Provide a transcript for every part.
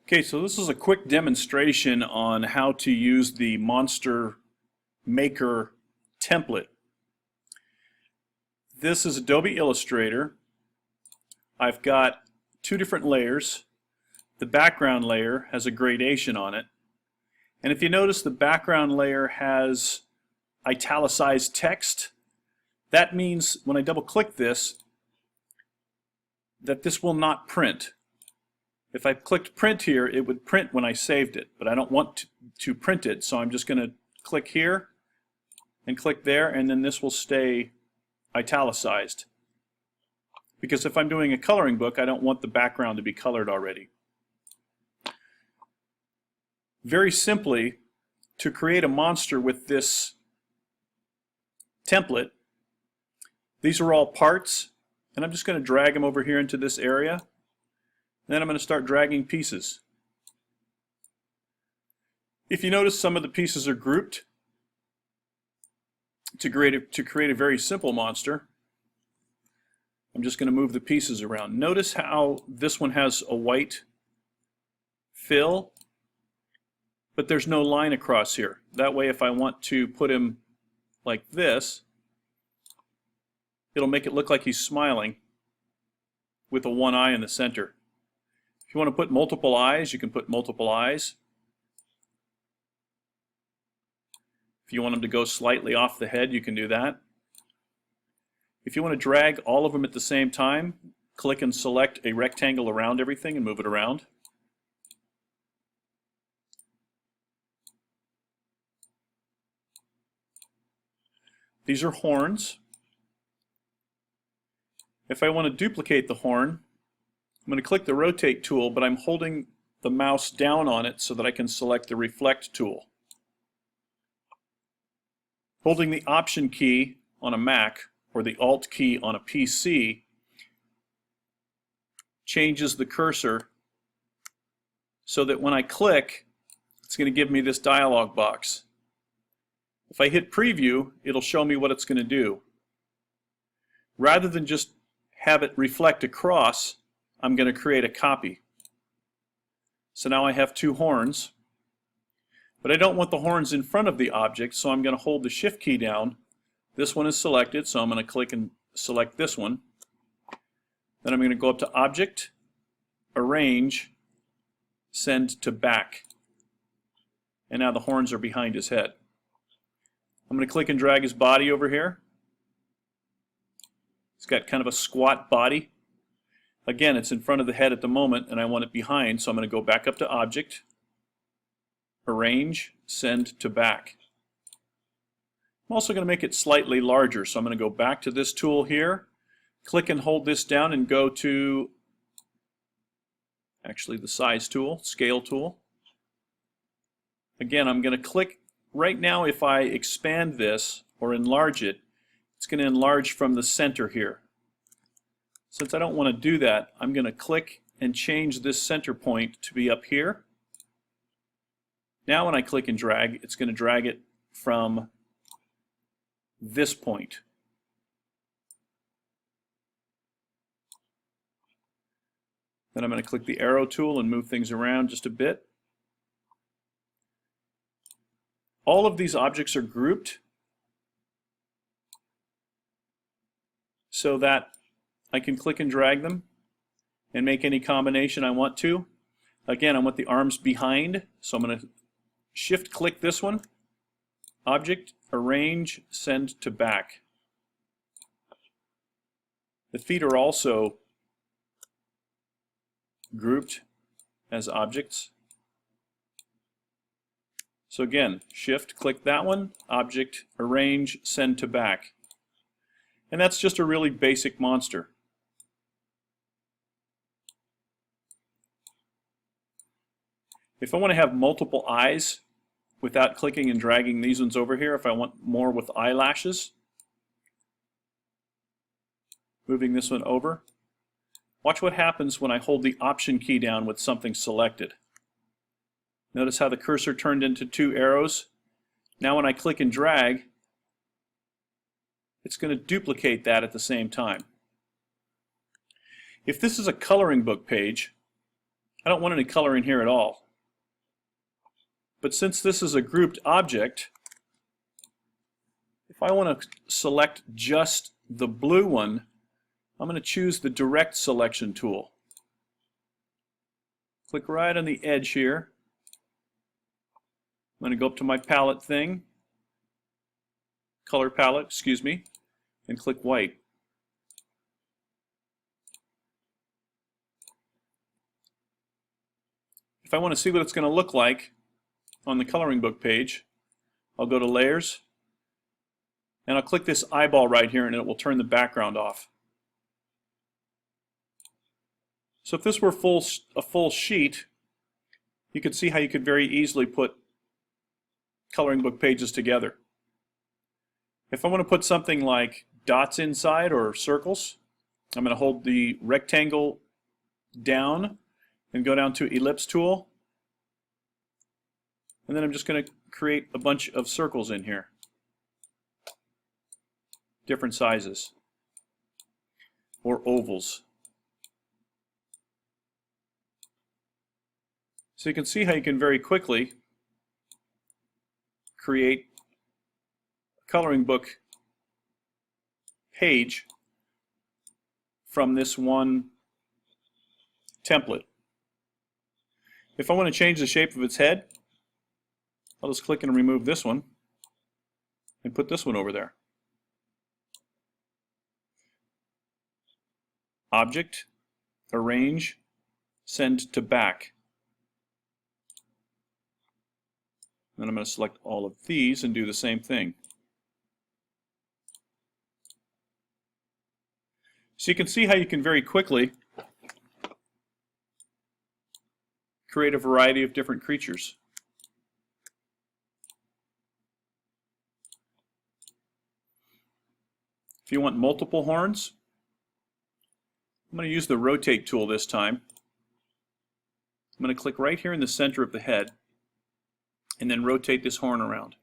Okay, so this is a quick demonstration on how to use the Monster Maker template. This is Adobe Illustrator. I've got two different layers. The background layer has a gradation on it. And if you notice, the background layer has italicized text. That means when I double click this, that this will not print. If I clicked print here, it would print when I saved it, but I don't want to print it, so I'm just going to click here and click there, and then this will stay italicized. Because if I'm doing a coloring book, I don't want the background to be colored already. Very simply, to create a monster with this template, these are all parts, and I'm just going to drag them over here into this area. Then I'm going to start dragging pieces. If you notice, some of the pieces are grouped to create a very simple monster. I'm just going to move the pieces around. Notice how this one has a white fill, but there's no line across here. That way, if I want to put him like this, it'll make it look like he's smiling with a one eye in the center. If you want to put multiple eyes, you can put multiple eyes. If you want them to go slightly off the head, you can do that. If you want to drag all of them at the same time, click and select a rectangle around everything and move it around. These are horns. If I want to duplicate the horn, I'm going to click the rotate tool, but I'm holding the mouse down on it so that I can select the reflect tool. Holding the option key on a Mac or the alt key on a PC changes the cursor so that when I click, it's going to give me this dialog box. If I hit preview, it'll show me what it's going to do. Rather than just have it reflect across, I'm going to create a copy. So now I have two horns, but I don't want the horns in front of the object, so I'm going to hold the shift key down. This one is selected, so I'm going to click and select this one. Then I'm going to go up to Object, Arrange, Send to Back. And now the horns are behind his head. I'm going to click and drag his body over here. He's got kind of a squat body. Again, it's in front of the head at the moment, and I want it behind, so I'm going to go back up to Object, Arrange, Send to Back. I'm also going to make it slightly larger, so I'm going to go back to this tool here, click and hold this down and go to, actually the size tool, scale tool. Again, I'm going to click, right now if I expand this or enlarge it, it's going to enlarge from the center here. Since I don't want to do that, I'm going to click and change this center point to be up here. Now when I click and drag, it's going to drag it from this point. Then I'm going to click the arrow tool and move things around just a bit. All of these objects are grouped so that I can click and drag them and make any combination I want to. Again, I want the arms behind, so I'm going to shift click this one, Object, Arrange, Send to Back. The feet are also grouped as objects. So again, shift click that one, Object, Arrange, Send to Back. And that's just a really basic monster. If I want to have multiple eyes without clicking and dragging these ones over here, if I want more with eyelashes, moving this one over, watch what happens when I hold the option key down with something selected. Notice how the cursor turned into two arrows. Now when I click and drag, it's going to duplicate that at the same time. If this is a coloring book page, I don't want any color in here at all. But since this is a grouped object, if I want to select just the blue one, I'm going to choose the Direct Selection tool. Click right on the edge here. I'm going to go up to my palette thing, color palette, excuse me, and click white. If I want to see what it's going to look like on the coloring book page, I'll go to Layers, and I'll click this eyeball right here, and it will turn the background off. So if this were a full sheet, you could see how you could very easily put coloring book pages together. If I want to put something like dots inside or circles, I'm going to hold the rectangle down and go down to Ellipse tool, and then I'm just going to create a bunch of circles in here, different sizes, or ovals. So you can see how you can very quickly create a coloring book page from this one template. If I want to change the shape of its head, I'll just click and remove this one and put this one over there. Object, Arrange, Send to Back. Then I'm going to select all of these and do the same thing. So you can see how you can very quickly create a variety of different creatures. If you want multiple horns, I'm going to use the Rotate tool this time. I'm going to click right here in the center of the head and then rotate this horn around.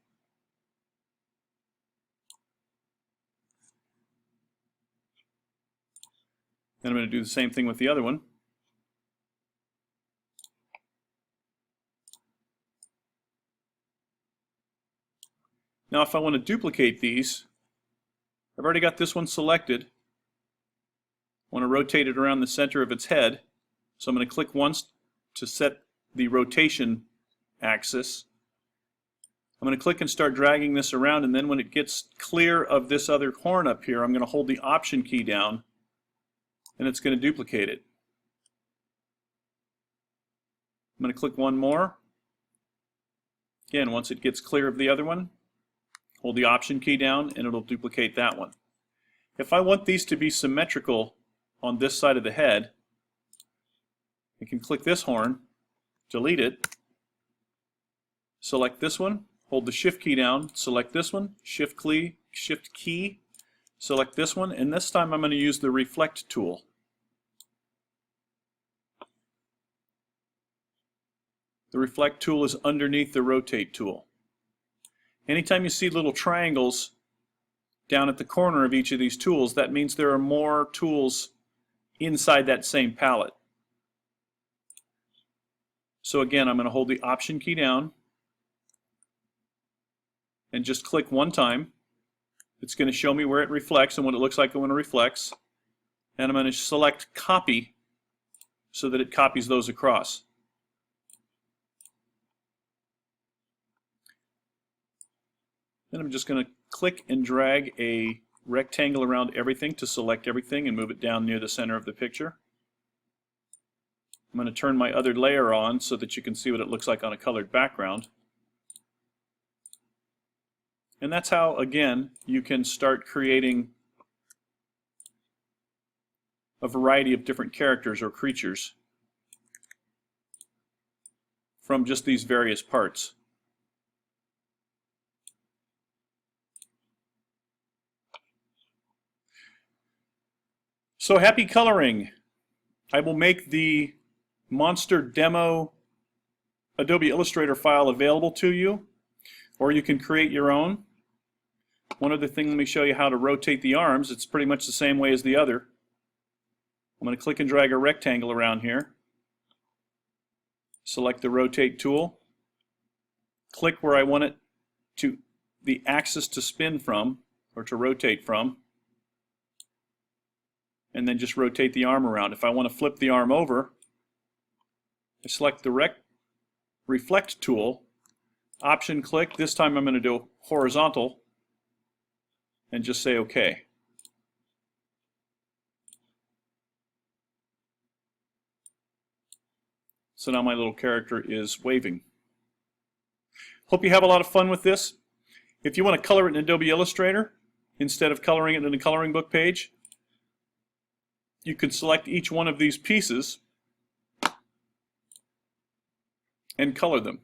Then I'm going to do the same thing with the other one. Now if I want to duplicate these, I've already got this one selected. I want to rotate it around the center of its head. So I'm going to click once to set the rotation axis. I'm going to click and start dragging this around, and then when it gets clear of this other horn up here, I'm going to hold the Option key down, and it's going to duplicate it. I'm going to click one more. Again, once it gets clear of the other one, hold the Option key down, and it'll duplicate that one. If I want these to be symmetrical on this side of the head, I can click this horn, delete it, select this one, hold the Shift key down, select this one, Shift key, select this one, and this time I'm going to use the Reflect tool. The Reflect tool is underneath the Rotate tool. Anytime you see little triangles down at the corner of each of these tools, that means there are more tools inside that same palette. So again, I'm going to hold the Option key down and just click one time. It's going to show me where it reflects and what it looks like when it reflects. And I'm going to select Copy so that it copies those across. Then I'm just going to click and drag a rectangle around everything to select everything and move it down near the center of the picture. I'm going to turn my other layer on so that you can see what it looks like on a colored background. And that's how, again, you can start creating a variety of different characters or creatures from just these various parts. So happy coloring! I will make the monster demo Adobe Illustrator file available to you, or you can create your own. One other thing, let me show you how to rotate the arms. It's pretty much the same way as the other. I'm going to click and drag a rectangle around here. select the rotate tool, click where I want it to, the axis to spin from, or to rotate from, and then just rotate the arm around. If I want to flip the arm over, I select the reflect tool, option click, this time I'm going to do horizontal, and just say OK. So now my little character is waving. Hope you have a lot of fun with this. If you want to color it in Adobe Illustrator, instead of coloring it in a coloring book page, you can select each one of these pieces and color them.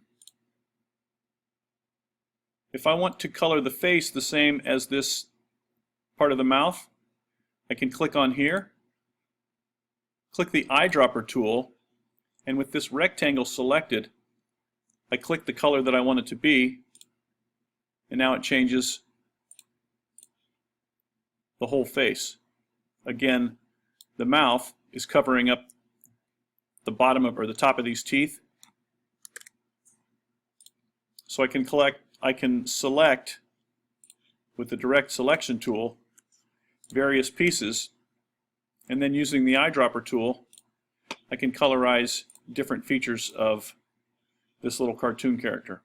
If I want to color the face the same as this part of the mouth, I can click on here, click the eyedropper tool, and with this rectangle selected, I click the color that I want it to be, and now it changes the whole face. Again, the mouth is covering up the bottom of, or the top of these teeth. So I can select with the direct selection tool various pieces, and then using the eyedropper tool I can colorize different features of this little cartoon character.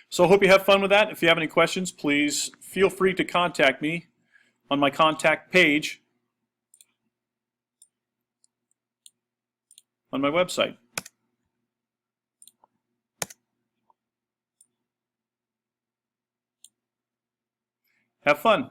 So I hope you have fun with that. If you have any questions, please feel free to contact me on my contact page on my website. Have fun.